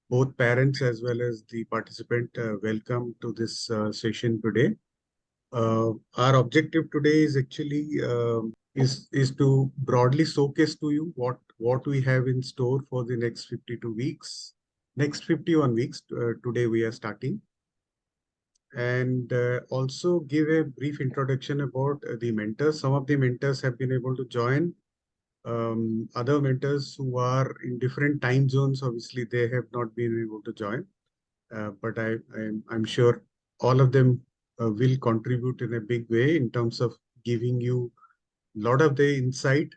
both parents as well as the participant. Welcome to this session today. Our objective today is actually is to broadly showcase to you what we have in store for the next 52 weeks, next 51 weeks. Today we are starting, and also give a brief introduction about the mentors. Some of the mentors have been able to join. Other mentors who are in different time zones, obviously they have not been able to join. But I'm sure all of them will contribute in a big way in terms of giving you a lot of the insight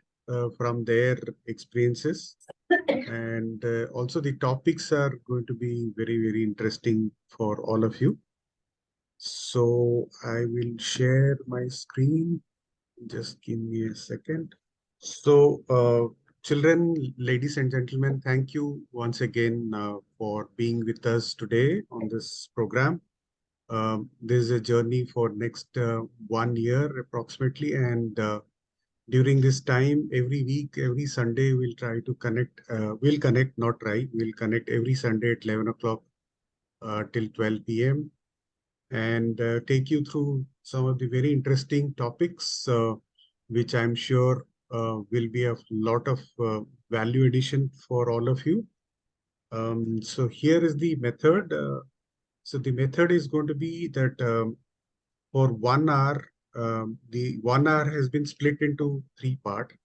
from their experiences. And also the topics are going to be very, very interesting for all of you. So I will share my screen. Just give me a second. So, children, ladies and gentlemen, thank you once again for being with us today on this program. This is a journey for next 1 year approximately, and during this time, every week, every Sunday, we'll try to connect. We'll connect, not try. We'll connect every Sunday at 11 o'clock till 12 p.m. and take you through some of the very interesting topics, which I'm sure will be a lot of value addition for all of you. So here is the method. So the method is going to be that for 1 hour, the 1 hour has been split into three parts.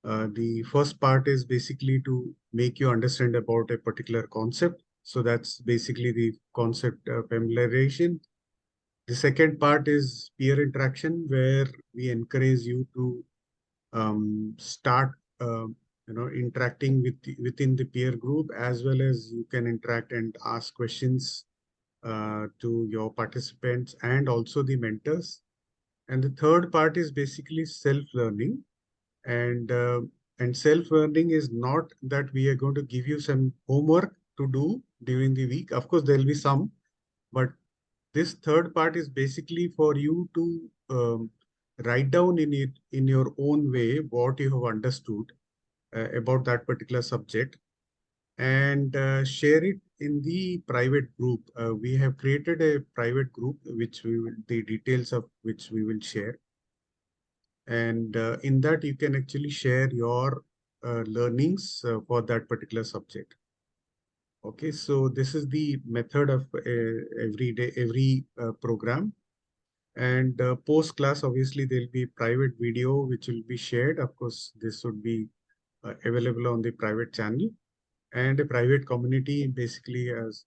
The first part is basically to make you understand about a particular concept. So that's basically the concept familiarization. The second part is peer interaction, where we encourage you to start, interacting within the peer group, as well as you can interact and ask questions to your participants and also the mentors. And the third part is basically self-learning, and self-learning is not that we are going to give you some homework to do during the week. Of course, there will be some, but this third part is basically for you to write down in your own way what you have understood about that particular subject, and share it in the private group. We have created a private group, which the details of which we will share. And in that, you can actually share your learnings for that particular subject. Okay, so this is the method of every program. And post class, obviously, there'll be private video which will be shared. Of course, this would be available on the private channel, and a private community, basically as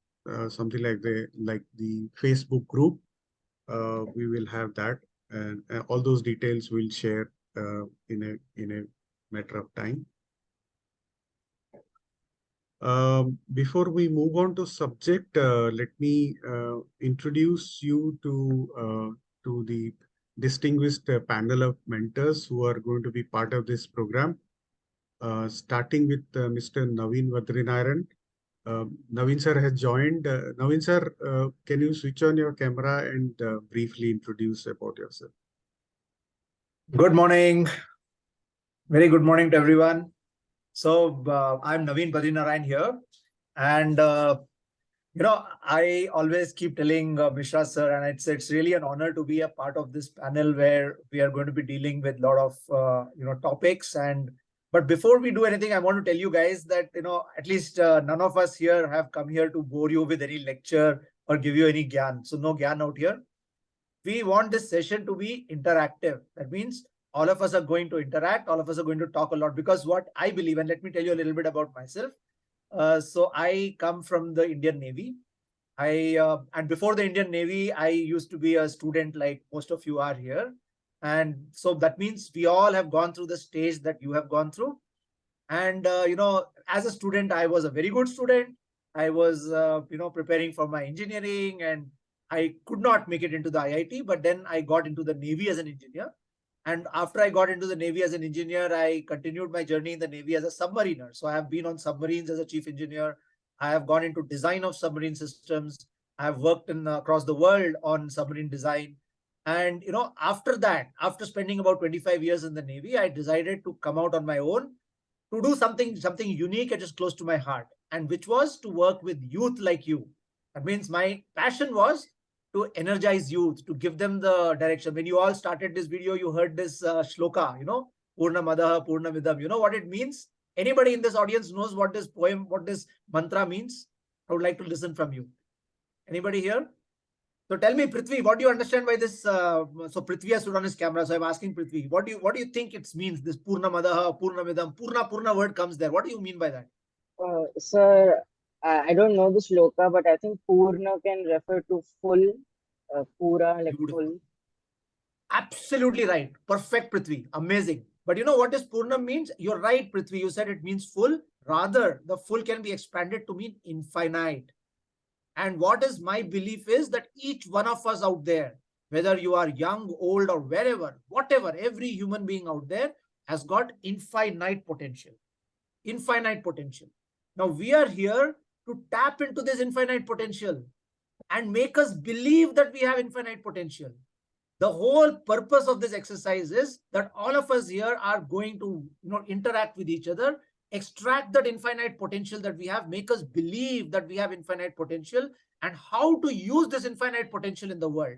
something like the Facebook group. We will have that, and all those details we'll share in a matter of time. Before we move on to subject, let me introduce you to the distinguished panel of mentors who are going to be part of this program, starting with Mr. Naveen Vadrinaran. Naveen sir has joined. Naveen sir, can you switch on your camera and briefly introduce about yourself? Good morning. Very good morning to everyone. So I'm Naveen Badrinarayan here. And, I always keep telling Mishra sir, and it's really an honor to be a part of this panel where we are going to be dealing with a lot of, topics. But before we do anything, I want to tell you guys that, at least none of us here have come here to bore you with any lecture or give you any gyan. So no gyan out here. We want this session to be interactive. That means all of us are going to interact. All of us are going to talk a lot, because what I believe, and let me tell you a little bit about myself. So I come from the Indian Navy. And before the Indian Navy, I used to be a student like most of you are here. And so that means we all have gone through the stage that you have gone through. And, as a student, I was a very good student. I was, preparing for my engineering, and I could not make it into the IIT, but then I got into the Navy as an engineer. And after I got into the Navy as an engineer, I continued my journey in the Navy as a submariner. So I have been on submarines as a chief engineer. I have gone into design of submarine systems. I have worked across the world on submarine design. And, after that, after spending about 25 years in the Navy, I decided to come out on my own to do something unique and just close to my heart, and which was to work with youth like you. That means my passion was to energize youth, to give them the direction. When you all started this video, you heard this shloka, Purna Madaha, Purna Vidam. You know what it means? Anybody in this audience knows what this poem, what this mantra means? I would like to listen from you. Anybody here? So tell me, Prithvi, what do you understand by this? So Prithvi has to run his camera. So I'm asking Prithvi, what do you think it means? This Purna Madaha, Purna Vidam, Purna word comes there. What do you mean by that? Sir, I don't know the shloka, but I think Purna can refer to full, Pura like Beautiful. full. Absolutely right. Perfect, Prithvi. Amazing. But you know what is Purna means? You're right, Prithvi. You said it means full. Rather, the full can be expanded to mean infinite. And what is my belief is that each one of us out there, whether you are young, old, or wherever, whatever, every human being out there has got infinite potential. Infinite potential. Now we are here to tap into this infinite potential and make us believe that we have infinite potential. The whole purpose of this exercise is that all of us here are going to interact with each other, extract that infinite potential that we have, make us believe that we have infinite potential, and how to use this infinite potential in the world.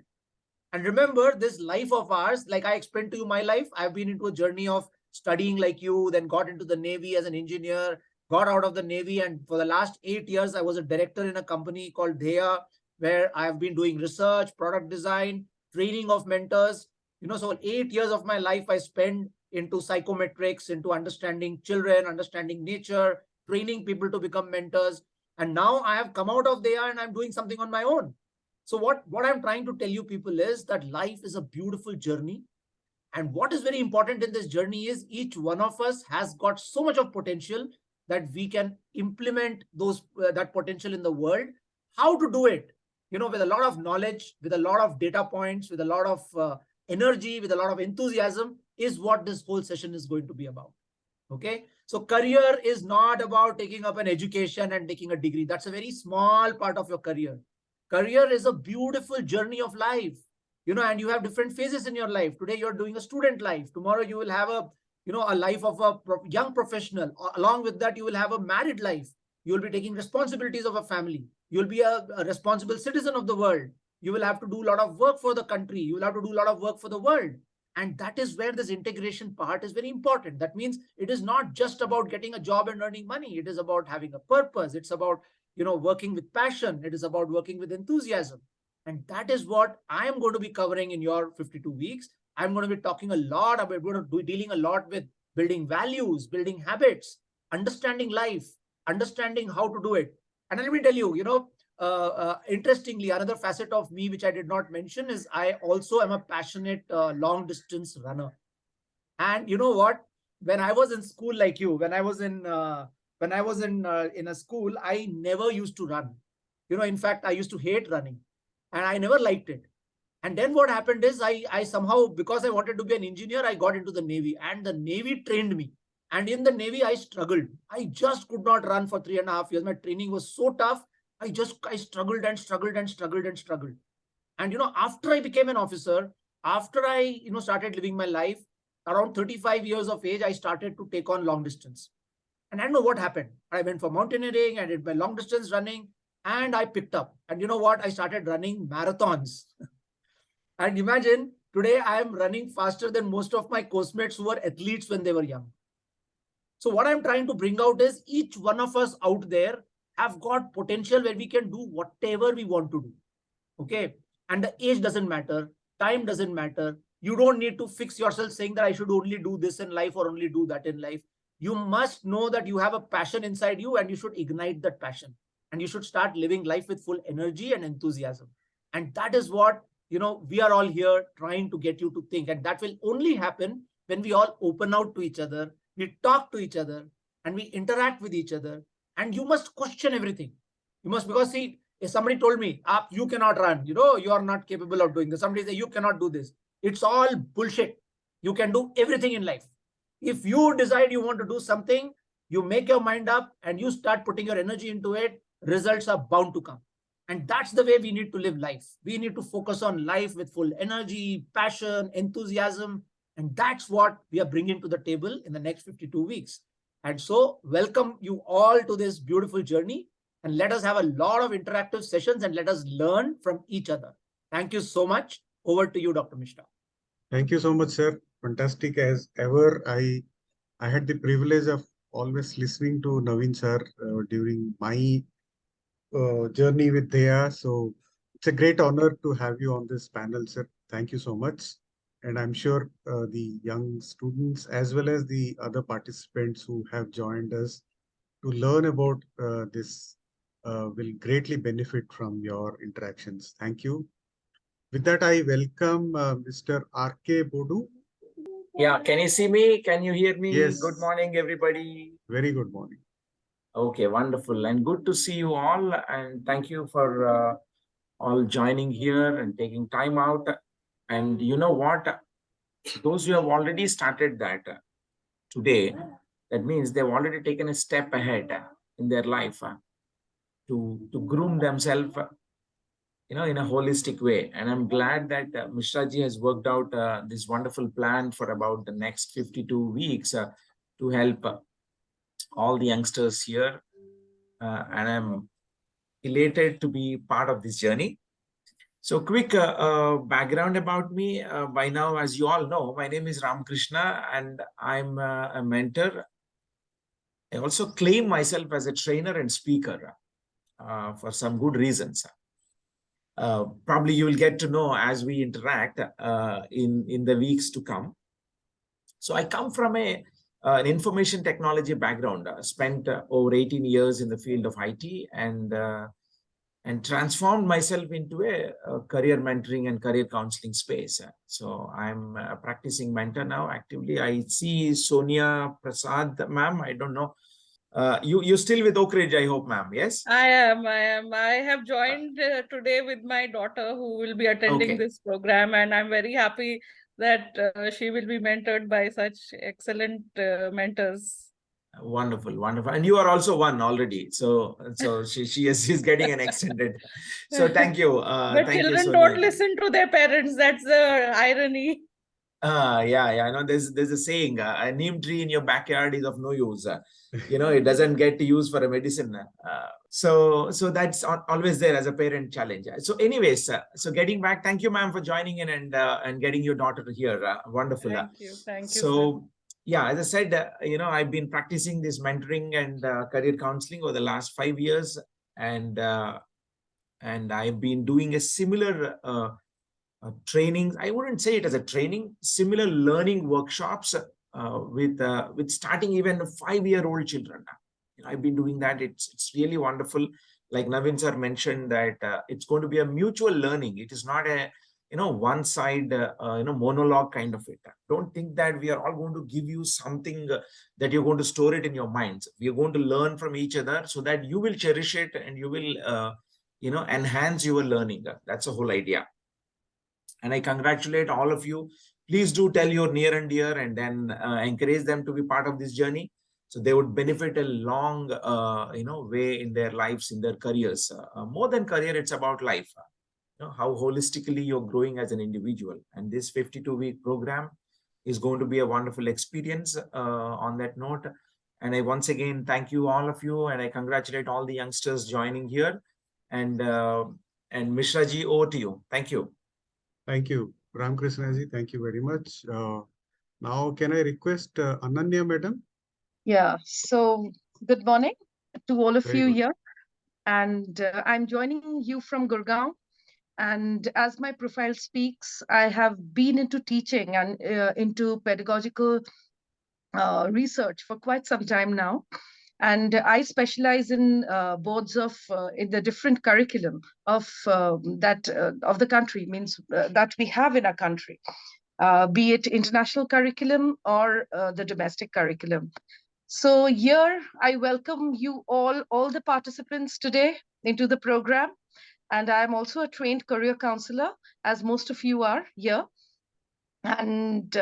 And remember, this life of ours, like I explained to you my life, I've been into a journey of studying like you, then got into the Navy as an engineer, got out of the Navy, and for the last 8 years, I was a director in a company called Dheya, where I've been doing research, product design, training of mentors. So 8 years of my life I spent into psychometrics, into understanding children, understanding nature, training people to become mentors. And now I have come out of there and I'm doing something on my own. So what I'm trying to tell you people is that life is a beautiful journey. And what is very important in this journey is each one of us has got so much of potential that we can implement that potential in the world. How to do it? With a lot of knowledge, with a lot of data points, with a lot of energy, with a lot of enthusiasm is what this whole session is going to be about. Okay. So career is not about taking up an education and taking a degree. That's a very small part of your career. Career is a beautiful journey of life, and you have different phases in your life. Today you're doing a student life. Tomorrow you will have a life of a young professional. Along with that, you will have a married life. You will be taking responsibilities of a family. You'll be a responsible citizen of the world. You will have to do a lot of work for the country. You will have to do a lot of work for the world. And that is where this integration part is very important. That means it is not just about getting a job and earning money. It is about having a purpose. It's about working with passion. It is about working with enthusiasm. And that is what I am going to be covering in your 52 weeks. I'm going to be talking a lot about, dealing a lot with building values, building habits, understanding life, understanding how to do it. And let me tell you, interestingly, another facet of me, which I did not mention, is I also am a passionate long distance runner. And you know what? When I was in school like you, when I was in a school, I never used to run. In fact, I used to hate running and I never liked it. And then what happened is I somehow, because I wanted to be an engineer, I got into the Navy, and the Navy trained me. And in the Navy, I struggled. I just could not run for 3.5 years. My training was so tough. I struggled and struggled and struggled and struggled. And, after I became an officer, after I, started living my life, around 35 years of age, I started to take on long distance. And I don't know what happened. I went for mountaineering, I did my long distance running, and I picked up. And you know what? I started running marathons. And imagine today I am running faster than most of my course mates who were athletes when they were young. So what I'm trying to bring out is each one of us out there have got potential where we can do whatever we want to do. Okay. And the age doesn't matter. Time doesn't matter. You don't need to fix yourself saying that I should only do this in life or only do that in life. You must know that you have a passion inside you and you should ignite that passion. And you should start living life with full energy and enthusiasm. And that is what, we are all here trying to get you to think. And that will only happen when we all open out to each other, we talk to each other, and we interact with each other. And you must question everything. You must, because see, if somebody told me, you cannot run, you are not capable of doing this. Somebody say, you cannot do this. It's all bullshit. You can do everything in life. If you decide you want to do something, you make your mind up and you start putting your energy into it, results are bound to come. And that's the way we need to live life. We need to focus on life with full energy, passion, enthusiasm. And that's what we are bringing to the table in the next 52 weeks. And so welcome you all to this beautiful journey, and let us have a lot of interactive sessions and let us learn from each other. Thank you so much. Over to you, Dr. Mishra. Thank you so much, sir. Fantastic as ever. I had the privilege of always listening to Naveen sir during my journey with Dea. So it's a great honor to have you on this panel, sir. Thank you so much. And I'm sure the young students as well as the other participants who have joined us to learn about this will greatly benefit from your interactions. Thank you. With that, I welcome Mr. R.K. Bodu. Yeah, can you see me? Can you hear me? Yes. Good morning, everybody. Very good morning. Okay, wonderful. And good to see you all. And thank you for all joining here and taking time out. And you know what? Those who have already started that today, that means they've already taken a step ahead in their life to groom themselves, in a holistic way. And I'm glad that Mishra ji has worked out this wonderful plan for about the next 52 weeks to help all the youngsters here. And I'm elated to be part of this journey. So quick background about me. By now, as you all know, my name is Ramakrishna and I'm a mentor. I also claim myself as a trainer and speaker for some good reasons. Probably you will get to know as we interact in the weeks to come. So I come from an information technology background, spent over 18 years in the field of IT and transformed myself into a career mentoring and career counseling space. So I'm a practicing mentor now actively. I see Sonia Prasad, ma'am, I don't know. You're still with Oak Ridge, I hope, ma'am, yes? I am. I have joined today with my daughter who will be attending this program, and I'm very happy that she will be mentored by such excellent mentors. Wonderful, wonderful. And you are also one already. So she's getting an extended. So thank you. But thank children you, don't Sonia. listen to their parents. That's the irony. Yeah. I know there's a saying, a neem tree in your backyard is of no use. It doesn't get used for a medicine. So that's always there as a parent challenge. So anyways, so getting back, thank you, ma'am, for joining in and getting your daughter here. Wonderful. Thank you. Thank you, So, sir. yeah, as I said, I've been practicing this mentoring and career counseling over the last 5 years. And I've been doing a similar trainings. I wouldn't say it as a training, similar learning workshops with starting even 5-year-old children. I've been doing that. It's really wonderful. Like Naveen sir mentioned that it's going to be a mutual learning. It is not a one side monologue kind of it. Don't think that we are all going to give you something that you're going to store it in your minds. We are going to learn from each other so that you will cherish it and you will enhance your learning. That's the whole idea. And I congratulate all of you. Please do tell your near and dear and then encourage them to be part of this journey. So they would benefit a long, way in their lives, in their careers. More than career, it's about life. How holistically you're growing as an individual. And this 52-week program is going to be a wonderful experience on that note. And I once again thank you, all of you, and I congratulate all the youngsters joining here. And Mishra ji, over to you. Thank you. Thank you, Ramakrishna ji. Thank you very much. Now, can I request Ananya, madam? Yeah, so good morning to all of Very you good. here. And I'm joining you from Gurgaon. And as my profile speaks, I have been into teaching and into pedagogical research for quite some time now. And I specialize in boards of in the different curriculum of of the country, means that we have in our country, be it international curriculum or the domestic curriculum. So here I welcome you all the participants today into the program. And I'm also a trained career counselor, as most of you are here. And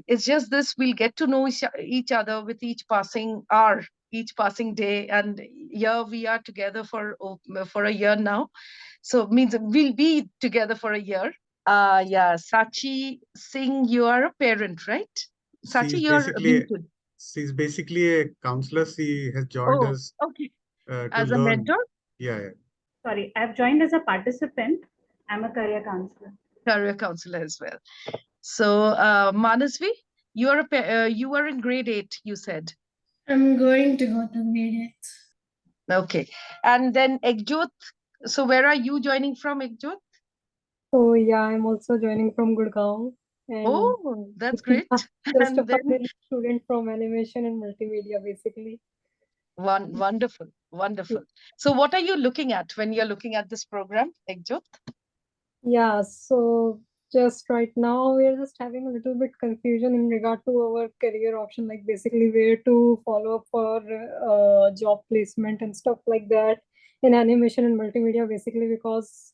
it's just this, we'll get to know each other with each passing hour, each passing day. And here we are together for a year now. So it means we'll be together for a year. Yeah, Sachi Singh, you are a parent, right? Sachi, you're muted. she's basically a counselor. She has joined Oh, us okay. to As a learn. mentor? Yeah. Sorry, I've joined as a participant. I'm a career counselor. Career counselor as well. So, Manasvi, you are in grade 8, you said. I'm going to go to grade 8. Okay. And then Ekjot, so where are you joining from, Ekjot? So yeah, I'm also joining from Gurgaon. And Oh, that's great. just And a then final student from animation and multimedia, basically. wonderful. So what are you looking at when you're looking at this program, Ekjot? Yeah, so just right now we're just having a little bit confusion in regard to our career option, like basically where to follow up for job placement and stuff like that in animation and multimedia, basically because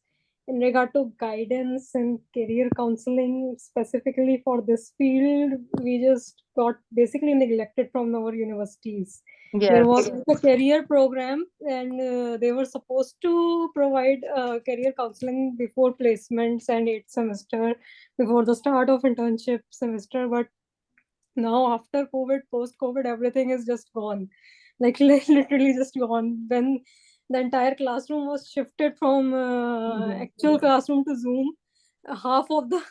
in regard to guidance and career counseling specifically for this field, we just got basically neglected from our universities. There was Yes. a career program, and they were supposed to provide career counseling before placements and 8th semester, before the start of internship semester. But now after COVID, post-COVID, everything is just gone. Like literally just gone. When the entire classroom was shifted from actual classroom to Zoom, half of the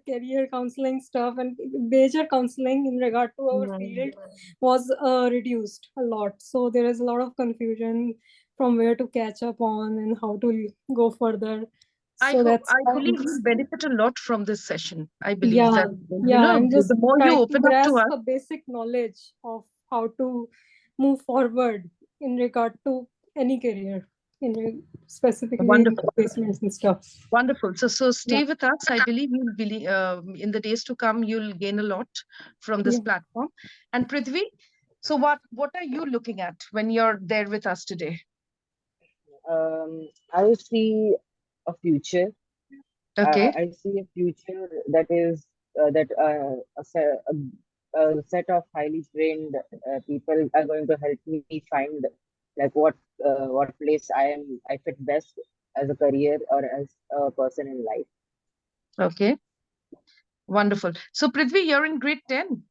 career counseling stuff and major counseling in regard to our field was reduced a lot. So there is a lot of confusion from where to catch up on and how to go further. I So that's believe you benefit a lot from this session. I believe yeah, that, yeah. I'm just the more you trying to open up to grasp us, the basic knowledge of how to move forward in regard to any career, specifically in wonderful. placements and stuff. Wonderful. So stay Yeah. with us. I believe you'll believe in the days to come, you'll gain a lot from this Yeah. platform. And Prithvi, so what are you looking at when you're there with us today? I see a future. Okay. I see a future that is a set of highly trained people are going to help me find like what place I fit best as a career or as a person in life. Okay. Wonderful. So Prithvi, you're in grade 10.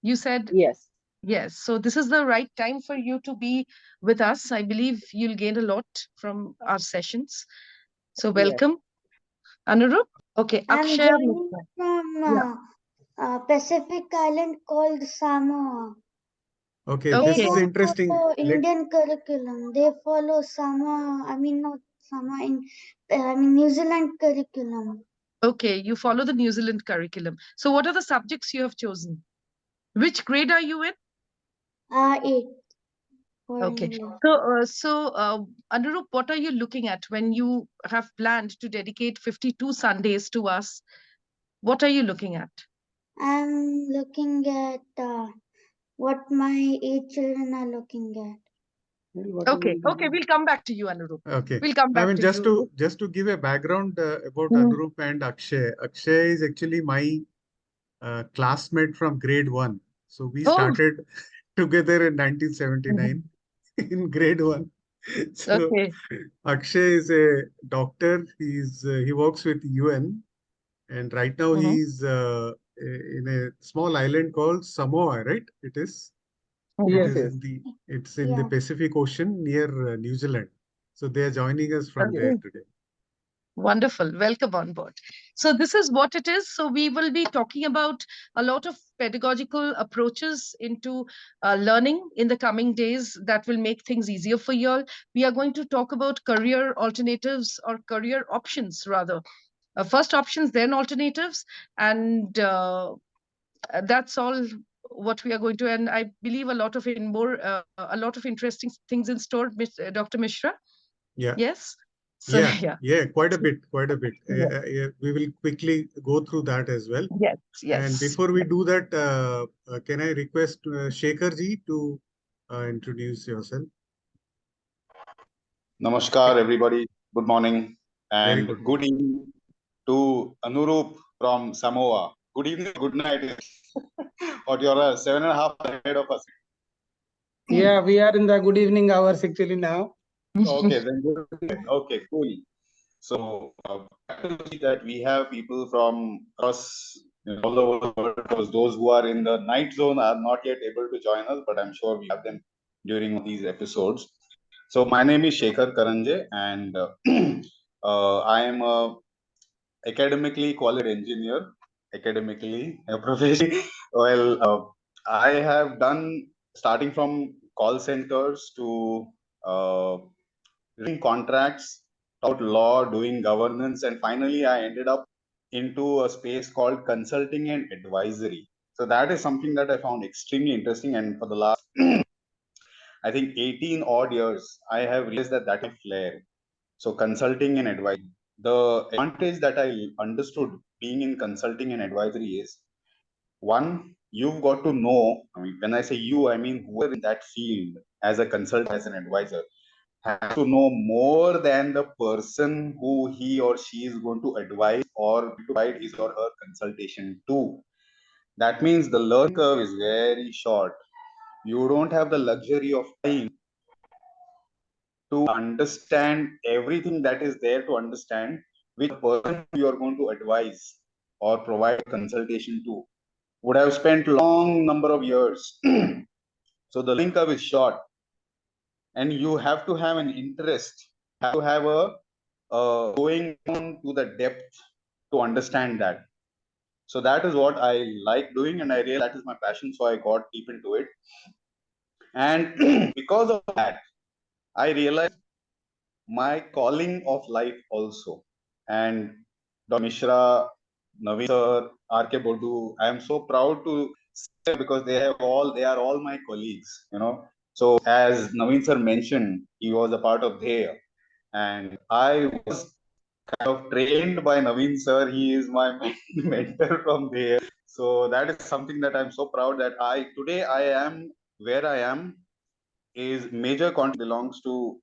You said Yes. yes. So this is the right time for you to be with us. I believe you'll gain a lot from our sessions. So welcome. Anurup? Okay. I'm Akshay. joining from Pacific island called Samoa. Okay, They this Okay. is don't interesting. follow Indian curriculum. They follow Samoa. I mean, not Samoa. New Zealand curriculum. Okay. You follow the New Zealand curriculum. So what are the subjects you have chosen? Which grade are you in? 8. Okay. English. So Anurup, what are you looking at when you have planned to dedicate 52 Sundays to us? What are you looking at? I'm looking at what my 8 children are looking at. Okay. We'll come back to you, Anurup. Okay. We'll come I back mean, to just you. to give a background about Mm. Anurup and Akshay. Akshay is actually my classmate from grade 1. So we Oh. started together in 1979 in grade 1. So Okay. Akshay is a doctor. He works with UN, and right now he's in a small island called Samoa, right? It is. Yes. It's in the Yeah. Pacific Ocean near New Zealand. So they are joining us from Okay. there today. Wonderful. Welcome on board. So this is what it is. So we will be talking about a lot of pedagogical approaches into learning in the coming days that will make things easier for you all. We are going to talk about career alternatives or career options rather. First options, then alternatives. And that's all what we are going to. And I believe a lot of a lot of interesting things in store, Dr. Mishra. Yeah. Yes. So yeah, quite a bit. Yeah. We will quickly go through that as well. Yes. And before we do that, can I request Shekhar ji to introduce yourself? Namaskar, everybody. Good morning Very and good. good evening to Anurup from Samoa. Good evening, good night. But you're 7.5 ahead of us. Yeah, we are in the good evening hours actually now. Okay, then good. Okay, cool. So that we have people from across all over the world. Because those who are in the night zone are not yet able to join us, but I'm sure we have them during these episodes. So my name is Shekhar Karanje, and I am a academically qualified engineer. Academically, professionally, well, I have done starting from call centers to reading contracts, taught law, doing governance, and finally I ended up into a space called consulting and advisory. So that is something that I found extremely interesting, and for the last I think 18 odd years, I have realized that that is my flair. So consulting and advisory. The advantage that I understood being in consulting and advisory is one, you've got to know. I mean, when I say you, I mean whoever in that field as a consultant, as an advisor, has to know more than the person who he or she is going to advise or provide his or her consultation to. That means the learning curve is very short. You don't have the luxury of time to understand everything that is there to understand which person you are going to advise or provide consultation to would have spent long number of years. So the learning curve is short, and you have to have an interest, have to have a going on to the depth to understand that. So that is what I like doing, and I realized that is my passion. So I got deep into it, and because of that, I realized my calling of life also. And Dr. Mishra, Naveen sir, R.K. Bodu, I am so proud to say because they are all my colleagues, So as Naveen sir mentioned, he was a part of there, and I was kind of trained by Naveen sir. He is my mentor from there. So that is something that I'm so proud that today I am where I am is major contribution belongs to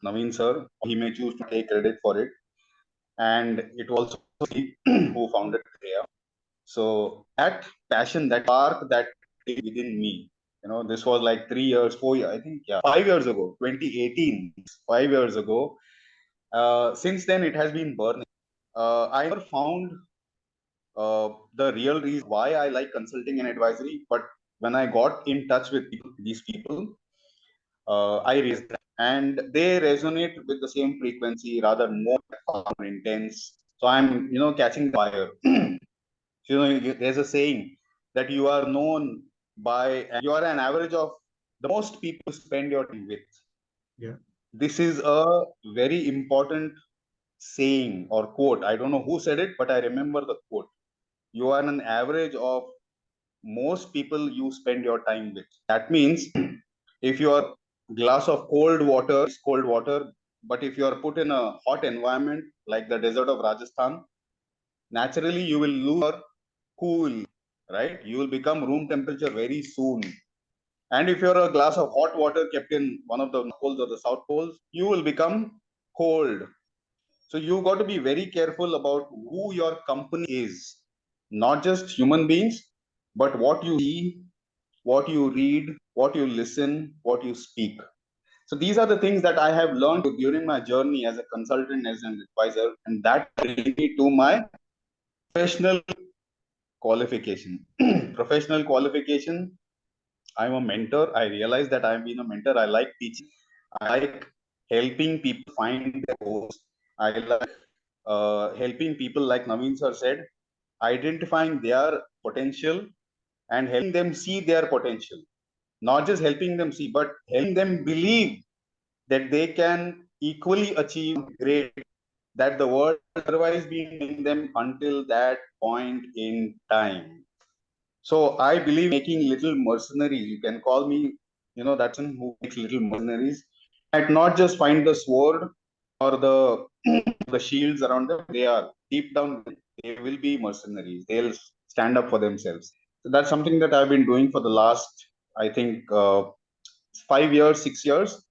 Naveen sir. He may choose to take credit for it, and it was also he who founded Theya. So that passion, that spark that is within me, this was like 3 years, 4 years, I think, yeah, 5 years ago, 2018, 5 years ago. Since then, it has been burning. I never found the real reason why I like consulting and advisory, but when I got in touch with these people, I realized that. And they resonate with the same frequency, rather more intense. So I'm, catching the fire. There's a saying that you are known by, you are an average of the most people spend your time with. Yeah. This is a very important saying or quote. I don't know who said it, but I remember the quote. You are an average of most people you spend your time with. That means if you are glass of cold water, it's cold water, but if you are put in a hot environment like the desert of Rajasthan, naturally you will lose your cool, right? You will become room temperature very soon. And if you're a glass of hot water kept in one of the poles or the south poles, you will become cold. So you got to be very careful about who your company is, not just human beings, but what you see, what you read, what you listen, what you speak. So these are the things that I have learned during my journey as a consultant, as an advisor, and that brings me to my professional qualification. Professional qualification. I'm a mentor. I realize that I've been a mentor. I like teaching. I like helping people find their goals. I like helping people, like Naveen sir said, identifying their potential and helping them see their potential. Not just helping them see, but helping them believe that they can equally achieve great, that the world has otherwise been in them until that point in time. So I believe making little mercenaries, you can call me, that's who makes little mercenaries. Might not just find the sword or the the shields around them. They are deep down, they will be mercenaries. They'll stand up for themselves. So that's something that I've been doing for the last, I think, 5 years, 6 years.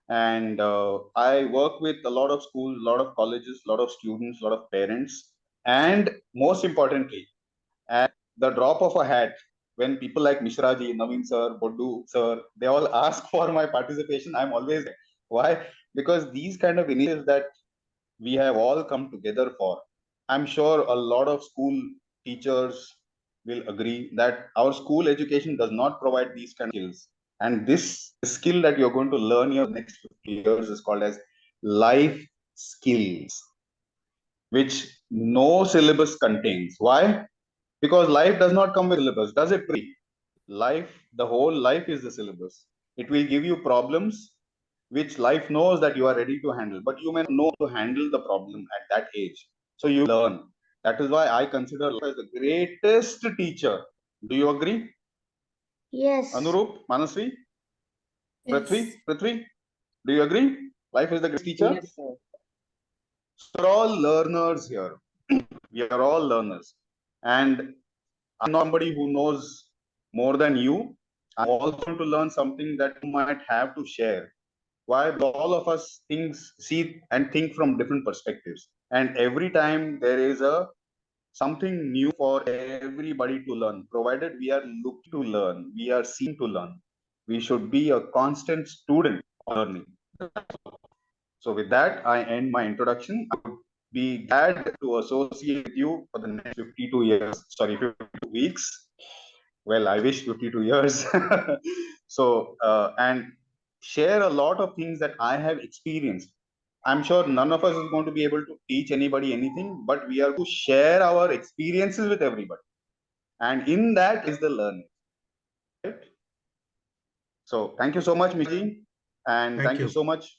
And I work with a lot of schools, a lot of colleges, a lot of students, a lot of parents. And most importantly, at the drop of a hat, when people like Mishraji, Naveen sir, Bodu sir, they all ask for my participation, I'm always there. Why? Because these kind of initiatives that we have all come together for, I'm sure a lot of school teachers will agree that our school education does not provide these kind of skills. And this skill that you're going to learn your next 50 years is called as life skills, which no syllabus contains. Why? Because life does not come with syllabus, does it? Life, the whole life is the syllabus. It will give you problems which life knows that you are ready to handle, but you may not know to handle the problem at that age. So you learn. That is why I consider life as the greatest teacher. Do you agree? Yes. Anurup, Manasvi, Yes. Prithvi, do you agree? Life is the greatest teacher. Yes, sir. So we're all learners here. We are all learners. And I'm not somebody who knows more than you. I'm also going to learn something that you might have to share. Why? All of us see and think from different perspectives. And every time there is something new for everybody to learn, provided we are looking to learn, we are seeking to learn. We should be a constant student of learning. So with that, I end my introduction. I would be glad to associate with you for the next 52 years, 52 weeks. Well, I wish 52 years. So, and share a lot of things that I have experienced. I'm sure none of us is going to be able to teach anybody anything, but we are to share our experiences with everybody. And in that is the learning. Right? So thank you so much, Miji. And thank you so much,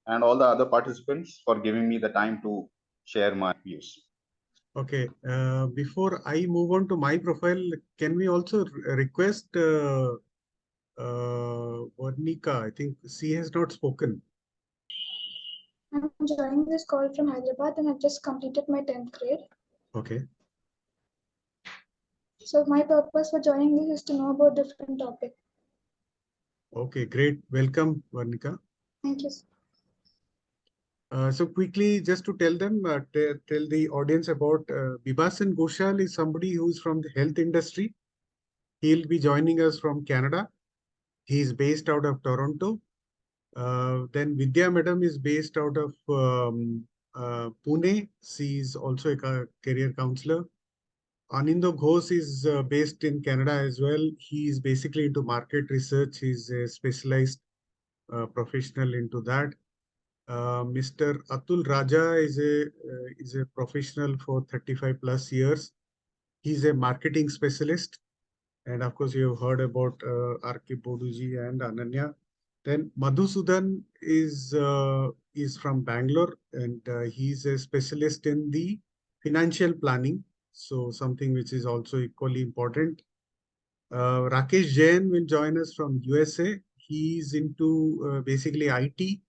and all the other participants for giving me the time to share my views. Okay, before I move on to my profile, can we also request Varnika? I think she has not spoken. I'm joining this call from Hyderabad and I've just completed my 10th grade. Okay. So my purpose for joining this is to know about different topics. Okay, great. Welcome, Varnika. Thank you. So quickly, just to tell them, tell the audience about Bibhasan Ghoshal is somebody who's from the health industry. He'll be joining us from Canada. He is based out of Toronto. Then Vidya Madam is based out of Pune. She is also a career counselor. Anindo Ghosh is based in Canada as well. He is basically into market research. He's a specialized professional into that. Mr. Atul Raja is a professional for 35 plus years. He's a marketing specialist. And of course, you have heard about R.K. Boduji and Ananya. Then Madhusudan is from Bangalore, and he's a specialist in the financial planning. So something which is also equally important. Rakesh Jain will join us from USA. He's into basically IT.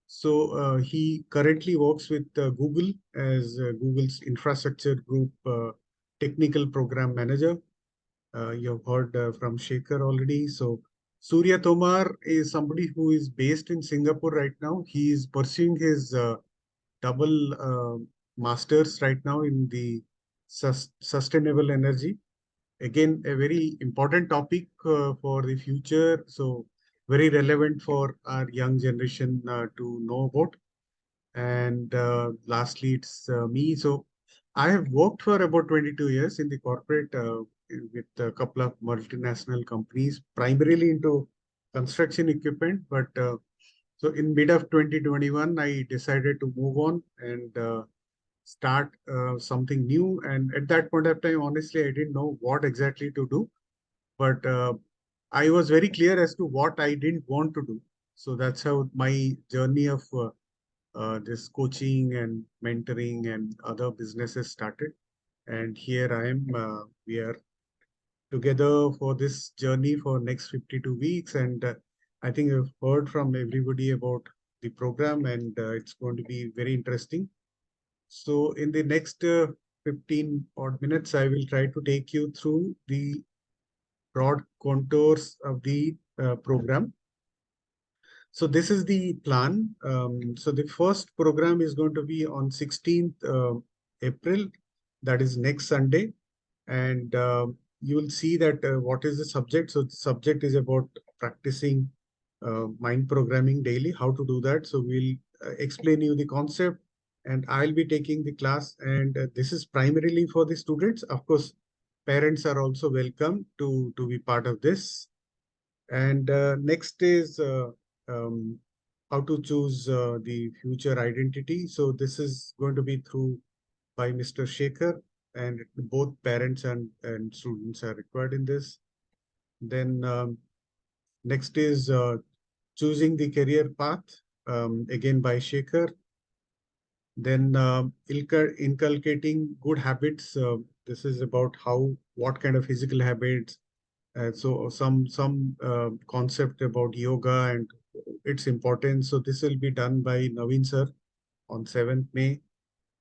So he currently works with Google as Google's infrastructure group technical program manager. You've heard from Shekhar already. So Surya Tomar is somebody who is based in Singapore right now. He is pursuing his double masters right now in the sustainable energy. Again, a very important topic for the future. So very relevant for our young generation to know about. And lastly, it's me. So I have worked for about 22 years in the corporate with a couple of multinational companies, primarily into construction equipment. But so in mid of 2021, I decided to move on and start something new. And at that point of time, honestly, I didn't know what exactly to do. But I was very clear as to what I didn't want to do. So that's how my journey of this coaching and mentoring and other businesses started. And here I am. We are together for this journey for next 52 weeks. And I think I've heard from everybody about the program, and it's going to be very interesting. So in the next 15 odd minutes, I will try to take you through the broad contours of the program. So this is the plan. So the first program is going to be on 16th April, that is next Sunday. And you will see that what is the subject. So the subject is about practicing mind programming daily, how to do that. So we'll explain you the concept, and I'll be taking the class. And this is primarily for the students. Of course, parents are also welcome to be part of this. And next is how to choose the future identity. So this is going to be through by Mr. Shekhar, and both parents and students are required in this. Then next is choosing the career path, again by Shekhar. Then inculcating good habits. This is about what kind of physical habits. So some concept about yoga and its importance. So this will be done by Naveen sir on 7th May.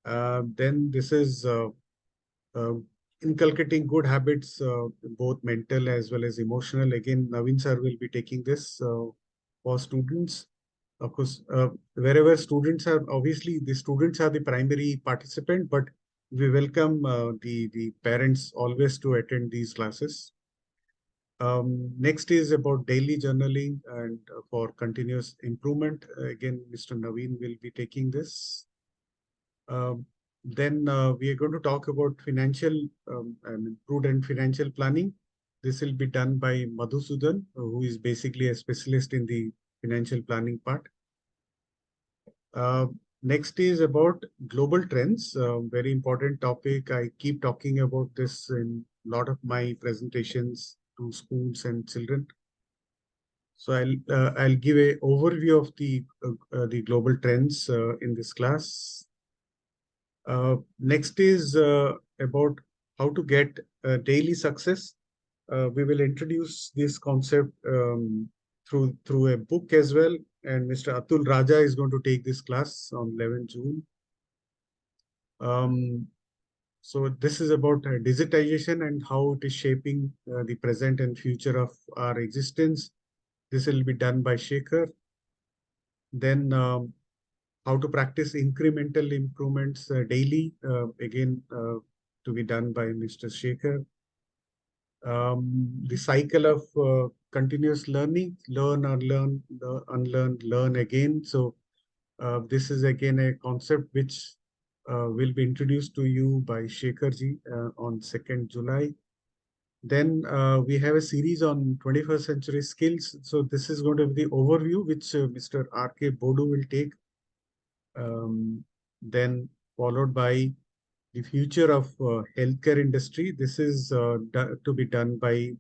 Then this is uh, inculcating good habits, both mental as well as emotional. Again, Naveen sir will be taking this for students. Of course, wherever students are, obviously the students are the primary participant, but we welcome the parents always to attend these classes. Next is about daily journaling and for continuous improvement. Again, Mr. Naveen will be taking this. Then we are going to talk about financial and prudent financial planning. This will be done by Madhusudan, who is basically a specialist in the financial planning part. Next is about global trends, very important topic. I keep talking about this in a lot of my presentations to schools and children. So I'll give a overview of the global trends in this class. Next is about how to get daily success. We will introduce this concept through a book as well. And Mr. Atul Raja is going to take this class on 11 June. So this is about digitization and how it is shaping the present and future of our existence. This will be done by Shekhar. Then how to practice incremental improvements daily, again to be done by Mr. Shekhar. The cycle of continuous learning, learn, unlearn, unlearn, learn again. So this is again a concept which will be introduced to you by Shekharji on 2nd July. Then we have a series on 21st century skills. So this is going to be the overview which Mr. R.K. Bodu will take. Then followed by the future of healthcare industry. This is to be done by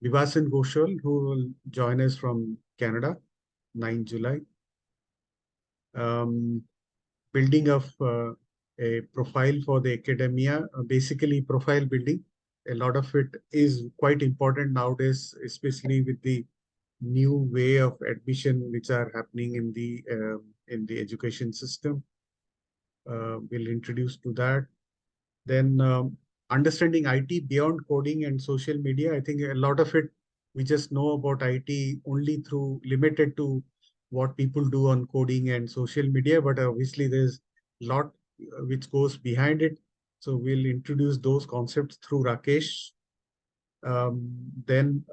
Vivasan Ghoshal, who will join us from Canada, 9 July. Building of a profile for the academia, basically profile building. A lot of it is quite important nowadays, especially with the new way of admission which are happening in the education system. We'll introduce to that. Then understanding IT beyond coding and social media. I think a lot of it, we just know about IT only through limited to what people do on coding and social media, but obviously there's a lot which goes behind it. So we'll introduce those concepts through Rakesh. Then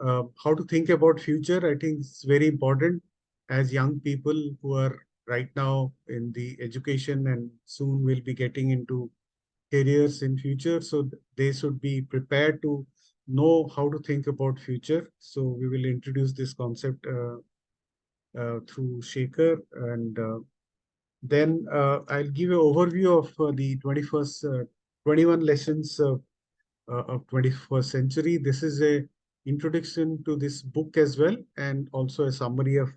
how to think about future. I think it's very important as young people who are right now in the education and soon will be getting into careers in future. So they should be prepared to know how to think about future. So we will introduce this concept through Shekhar. And then I'll give an overview of the 21 lessons of 21st century. This is a introduction to this book as well, and also a summary of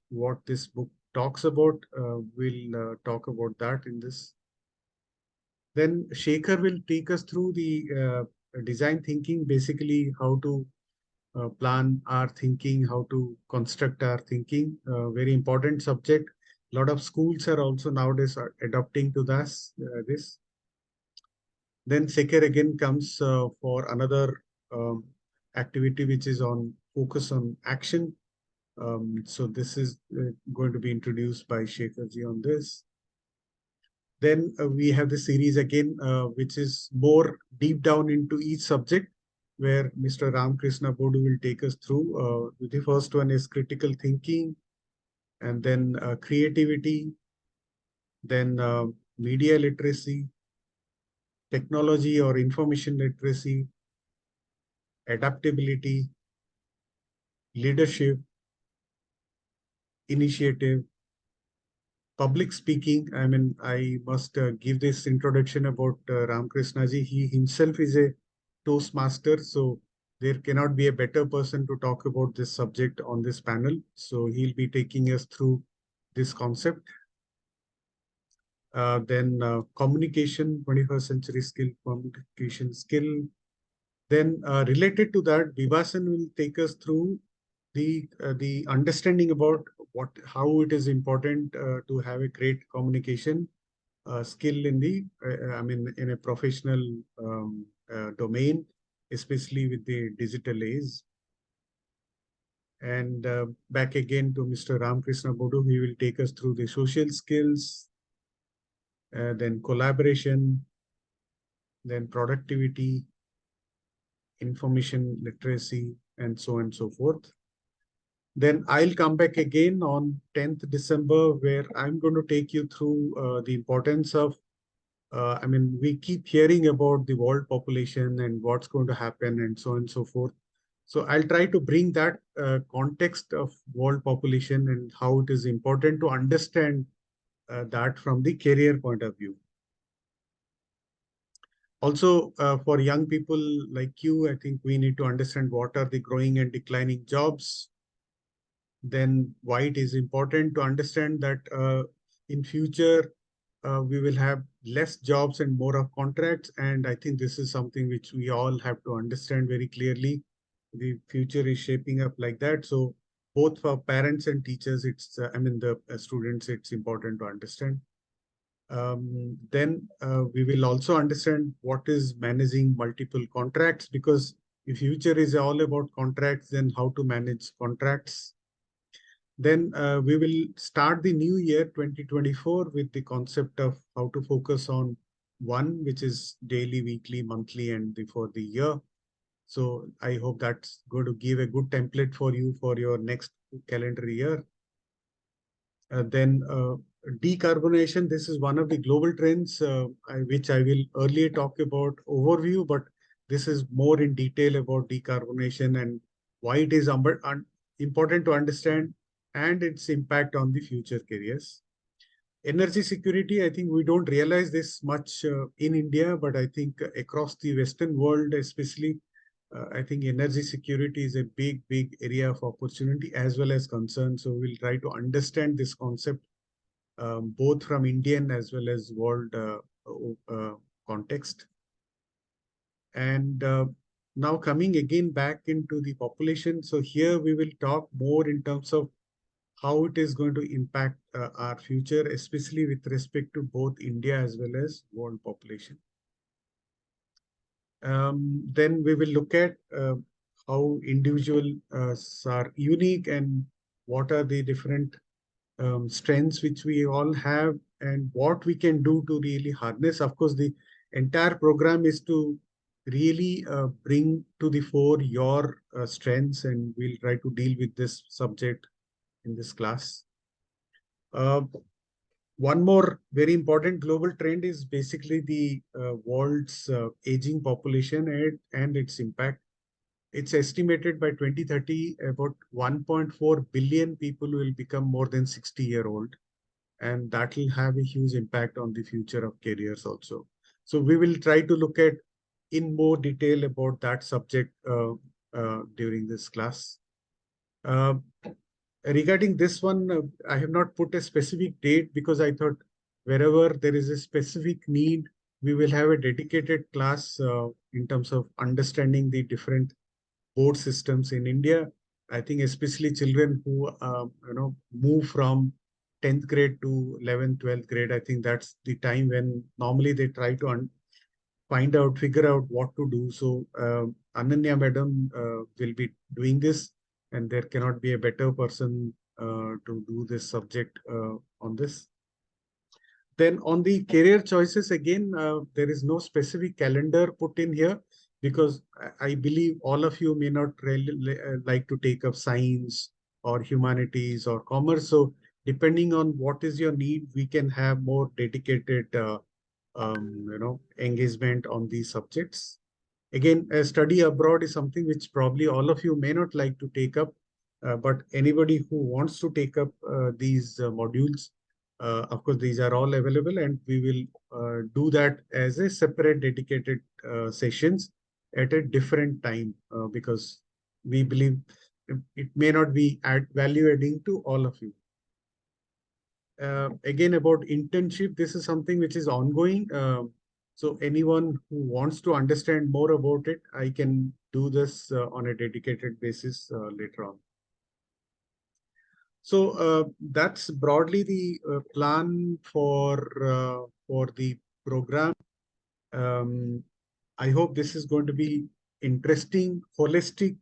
what this book talks about. We'll talk about that in this. Then Shekhar will take us through the design thinking, basically how to plan our thinking, how to construct our thinking. Very important subject. A lot of schools are also nowadays are adopting to this. Then Shekhar again comes for another activity which is on focus on action. So this is going to be introduced by Shekharji on this. Then we have the series again, which is more deep down into each subject, where Mr. Ramkrishna Bodu will take us through. The first one is critical thinking, and then creativity, then media literacy, technology or information literacy, adaptability, leadership, initiative, public speaking. I mean, I must give this introduction about Ramakrishnaji. He himself is a Toastmaster, so there cannot be a better person to talk about this subject on this panel. So he'll be taking us through this concept. Then communication, 21st century skill, communication skill. Then related to that, Vivasan will take us through the understanding about how it is important to have a great communication skill in the in a professional domain, especially with the digital age. And back again to Mr. Ramakrishna Bodu, he will take us through the social skills, then collaboration, then productivity, information literacy, and so on and so forth. Then I'll come back again on 10th December, where I'm going to take you through the importance of, we keep hearing about the world population and what's going to happen and so on and so forth. So I'll try to bring that context of world population and how it is important to understand that from the career point of view. Also, for young people like you, I think we need to understand what are the growing and declining jobs. Then why it is important to understand that in future, we will have less jobs and more of contracts. And I think this is something which we all have to understand very clearly. The future is shaping up like that. So both for parents and teachers, the students, it's important to understand. Then we will also understand what is managing multiple contracts, because the future is all about contracts, then how to manage contracts. Then we will start the new year 2024 with the concept of how to focus on one, which is daily, weekly, monthly, and for the year. So I hope that's going to give a good template for you for your next calendar year. Then decarbonization, this is one of the global trends which I will earlier talk about overview, but this is more in detail about decarbonization and why it is important to understand and its impact on the future careers. Energy security, I think we don't realize this much in India, but I think across the Western world, especially, I think energy security is a big, big area of opportunity as well as concern. So we'll try to understand this concept both from Indian as well as world context. And now coming again back into the population. So here we will talk more in terms of how it is going to impact our future, especially with respect to both India as well as world population. Then we will look at how individuals are unique and what are the different strengths which we all have and what we can do to really harness. Of course, the entire program is to really bring to the fore your strengths, and we'll try to deal with this subject in this class. One more very important global trend is basically the world's aging population and its impact. It's estimated by 2030, about 1.4 billion people will become more than 60-year-old. And that will have a huge impact on the future of careers also. So we will try to look at in more detail about that subject during this class. Regarding this one, I have not put a specific date because I thought wherever there is a specific need, we will have a dedicated class in terms of understanding the different board systems in India. I think especially children who move from 10th grade to 11th, 12th grade. I think that's the time when normally they try to figure out what to do. So Ananya madam will be doing this, and there cannot be a better person to do this subject on this. Then on the career choices, again, there is no specific calendar put in here because I believe all of you may not really like to take up science or humanities or commerce. So depending on what is your need, we can have more dedicated, engagement on these subjects. Again, a study abroad is something which probably all of you may not like to take up, but anybody who wants to take up these modules, of course, these are all available, and we will do that as a separate dedicated sessions at a different time, because we believe it may not be value adding to all of you. Again, about internship, this is something which is ongoing. So anyone who wants to understand more about it, I can do this on a dedicated basis later on. So that's broadly the plan for the program. I hope this is going to be interesting, holistic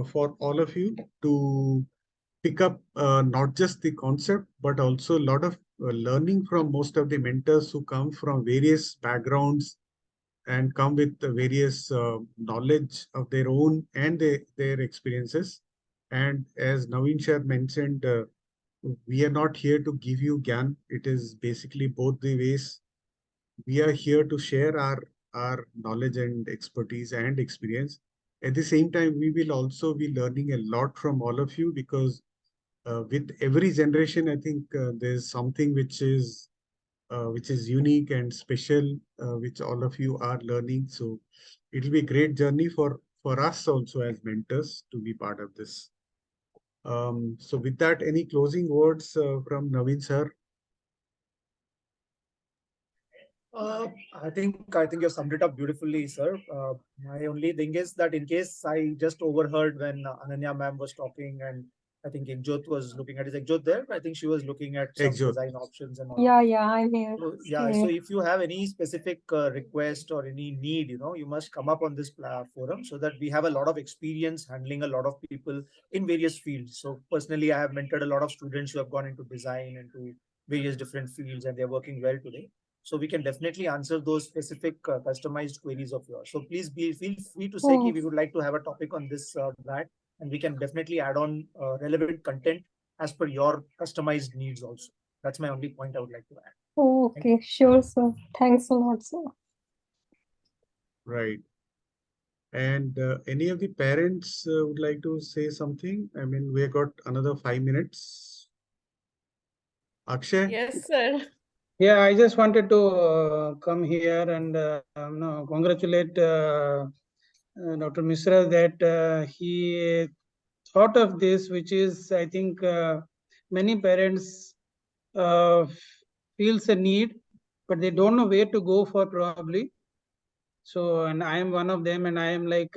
for all of you to pick up not just the concept, but also a lot of learning from most of the mentors who come from various backgrounds and come with the various knowledge of their own and their experiences. And as Naveen Shah mentioned, we are not here to give you GAN. It is basically both the ways. We are here to share our knowledge and expertise and experience. At the same time, we will also be learning a lot from all of you, because with every generation, I think there's something which is unique and special, which all of you are learning. So it'll be a great journey for us also as mentors to be part of this. So with that, any closing words from Naveen sir? I think you summed it up beautifully, sir. My only thing is that in case I just overheard when Ananya ma'am was talking, and I think Ekjot was looking at, is Ekjot there? I think she was looking at some Ekjot. design options and all. Yeah, I'm here. So, yeah, so if you have any specific request or any need, you must come up on this forum, so that we have a lot of experience handling a lot of people in various fields. So personally, I have mentored a lot of students who have gone into design, into various different fields, and they're working well today. So we can definitely answer those specific customized queries of yours. So please feel free to say we would like to have a topic on this, that, and we can definitely add on relevant content as per your customized needs also. That's my only point I would like to add. Okay, sure, sir. Thanks a lot, sir. Right. And any of the parents would like to say something? I mean, we have got another 5 minutes. Akshay? Yes, sir. Yeah, I just wanted to come here and congratulate Dr. Misra that he thought of this, which is, I think, many parents feels a need, but they don't know where to go for probably. So, and I am one of them, and I am like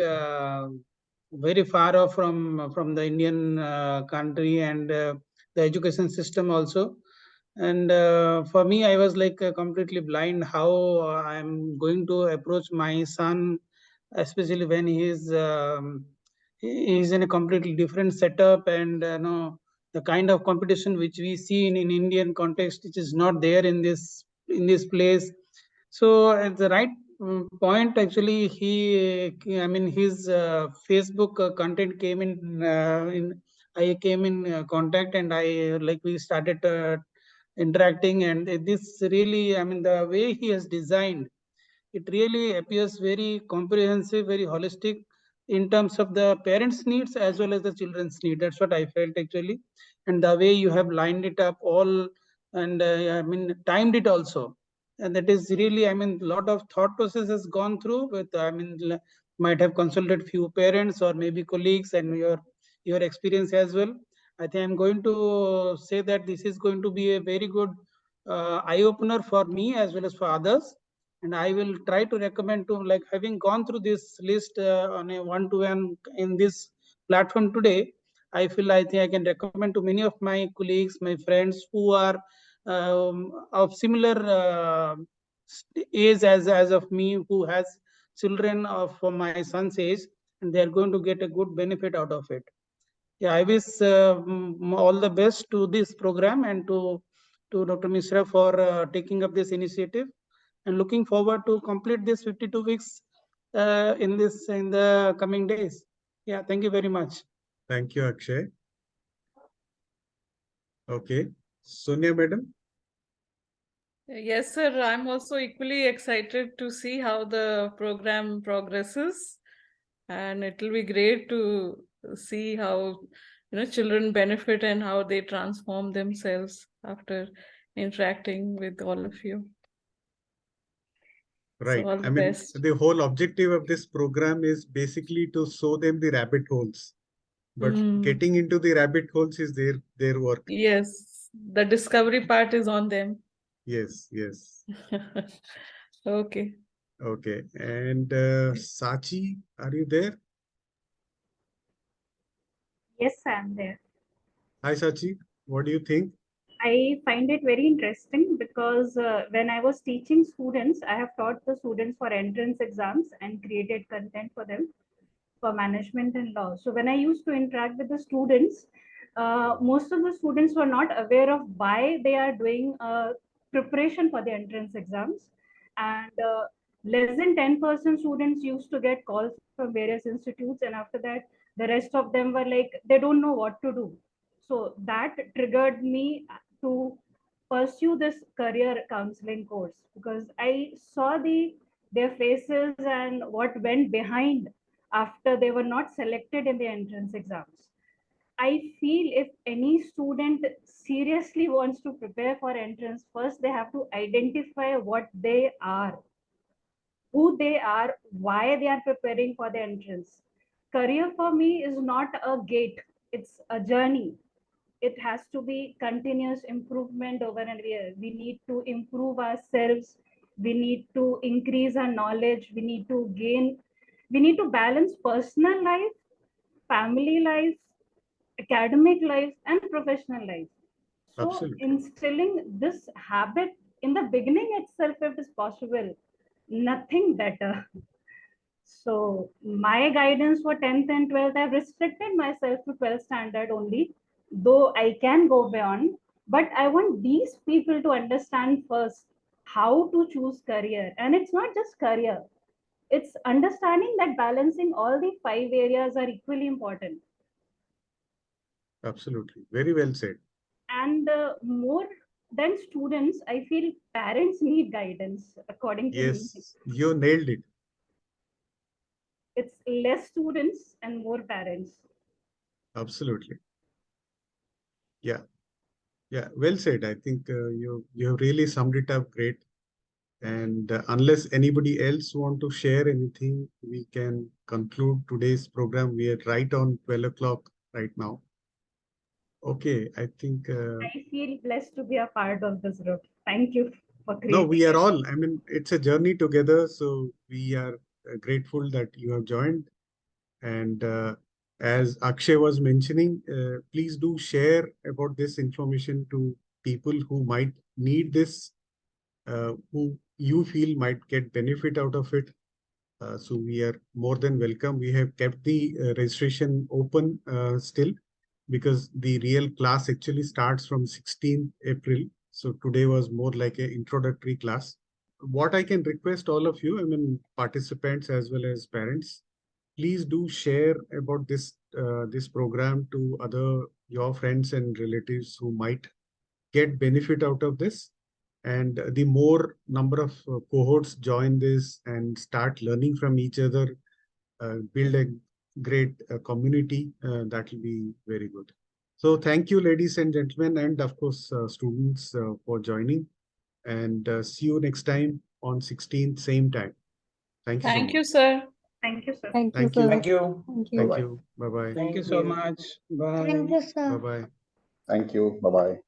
very far off from the Indian country and the education system also. And for me, I was like completely blind how I'm going to approach my son, especially when he is in a completely different setup, and the kind of competition which we see in Indian context, which is not there in this place. So at the right point, actually, his Facebook content came in. I came in contact, and we started interacting, and this really, I mean, the way he has designed, it really appears very comprehensive, very holistic in terms of the parents' needs as well as the children's need. That's what I felt actually, and the way you have lined it up all, and timed it also, and that is really, I mean, a lot of thought process has gone through with, might have consulted few parents or maybe colleagues and your experience as well. I think I'm going to say that this is going to be a very good eye opener for me as well as for others, and I will try to recommend to, like, having gone through this list on a one-to-one in this platform today, I think I can recommend to many of my colleagues, my friends who are of similar age as of me, who has children of my son's age, and they are going to get a good benefit out of it. Yeah, I wish all the best to this program and to Dr. Misra for taking up this initiative, and looking forward to complete this 52 weeks in the coming days. Yeah, thank you very much. Thank you, Akshay. Okay. Sonia, madam? Yes, sir. I'm also equally excited to see how the program progresses, and it will be great to see how children benefit and how they transform themselves after interacting with all of you. Right. So all I the mean, best. the whole objective of this program is basically to show them the rabbit holes. But getting into the rabbit holes is their work. Yes, the discovery part is on them. Yes, yes. Okay. Okay. And Sachi, are you there? Yes, I'm there. Hi, Sachi. What do you think? I find it very interesting because when I was teaching students, I have taught the students for entrance exams and created content for them for management and law. So when I used to interact with the students, most of the students were not aware of why they are doing preparation for the entrance exams. And less than 10% students used to get calls from various institutes. And after that, the rest of them were like, they don't know what to do. So that triggered me to pursue this career counseling course because I saw their faces and what went behind after they were not selected in the entrance exams. I feel if any student seriously wants to prepare for entrance, first they have to identify what they are, who they are, why they are preparing for the entrance. Career for me is not a gate, it's a journey. It has to be continuous improvement over and year. We need to improve ourselves. We need to increase our knowledge. We need to balance personal life, family life, academic life, and professional life. So Absolutely. instilling this habit in the beginning itself, if it is possible, nothing better. So my guidance for 10th and 12th, I've restricted myself to 12th standard only, though I can go beyond. But I want these people to understand first how to choose career. And it's not just career. It's understanding that balancing all the 5 areas are equally important. Absolutely. Very well said. And more than students, I feel parents need guidance, according to me. Yes, you nailed it. It's less students and more parents. Absolutely. Yeah. Yeah. Well said. I think you have really summed it up great. And unless anybody else want to share anything, we can conclude today's program. We are right on 12 o'clock right now. Okay, I think I feel blessed to be a part of this group. Thank you for no, creating we are it. all. I mean, it's a journey together. So we are grateful that you have joined. And as Akshay was mentioning, please do share about this information to people who might need this, who you feel might get benefit out of it. So we are more than welcome. We have kept the registration open still because the real class actually starts from 16th April. So today was more like an introductory class. What I can request all of you, I mean, participants as well as parents, please do share about this program to other your friends and relatives who might get benefit out of this. And the more number of cohorts join this and start learning from each other, build a great community, that will be very good. So thank you, ladies and gentlemen, and of course, students for joining. And see you next time on 16th, same time. Thank you so Thank you, much. sir. Thank you, sir. Thank you, Thank you. sir. Thank you. Thank you. Thank Bye-bye. you. Bye-bye. Thank you so much. Bye. Thank you, sir. Bye-bye. Thank you. Bye bye.